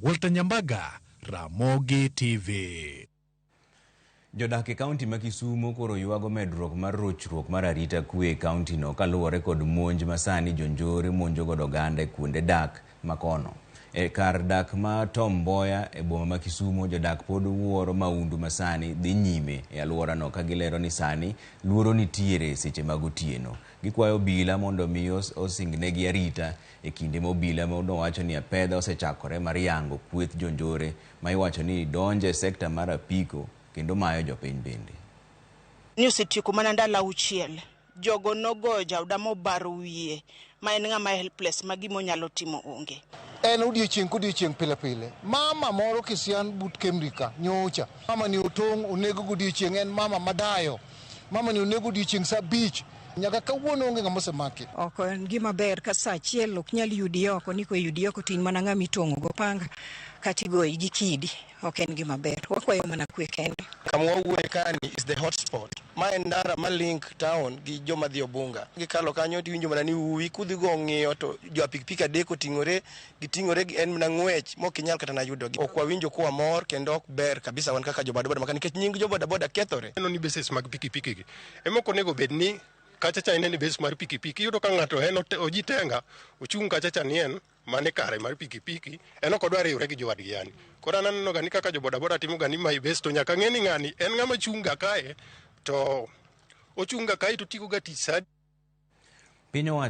Walter Nyambaga, Ramogi TV. Jodak e kaunti ma Kisumu koro yuago medruok mar rochruok mar arita kwe e kaunti no kaluwore kod monj masani jonjore monjo godo oganda e kuonde dak makono. E kar dak ma Tom Mboya e boma ma Kisumu, jodak pod wuoro maundu masani dhi nyime e alwora no ka gilero ni sani luoro nitiere seche mag otieno. Gikwayo obila mondo mi osingnegi arita e kinde ma obila nowacho ni apedha osechakore mar yango kweth jonjore ma iwacho ni donje sekta mar apiko kendo mayo jopiny bende. Osetieko mana ndalo auchiel. Jogo nogo jauda mobaro wiye ma en ng'ama helpless ma gimo nyalo timo onge. En odiochieng' pile pile. Mama moro Kisian but Kemrika nyocha. Mama ni otong' onego godiochieng' en mama madayo. Mama ni onego odiochieng' sa beach. Nyaka kawuono onge ng'ama osemaki. Ok en gima ber ka sa achiel ok nyal yudi oko ni ko yudi oko tin mana ng'ama itong'o go panga kata igoyi gi kidi. Ok en gima ber. Wakwayo mana kwe kende. Kamwa wuoye kani is the hotspot. Ma en ndara ma link town gi joma dhi Obunga. Gikalo kanyo tiwinjo mana ni uwi kudhi go ng'iyo to jo pikipiki adek oting'ore en mana ng'wech mok inyal kata na yudogi. Ok wawinjo kwa mor kendo ok ber kabisa wan kaka jobodaboda maka nikech nying jobodaboda kethore. Neno ni basis mag pikipiki gi. Emoko nego bed ni kachacha en basis mar pikipiki. Yudo ka ng'ato en ojitenga ochung' kachacha nien mane kare mar pikipiki en ok odwar riwre gi jowadgi yani. Koro aneno ga ni kaka jobodaboda timo ga ni my best to nyaka ng'eni ng'ani en ng'ama chunga kae to ochunga kae to tigo ga tich. Piny owacho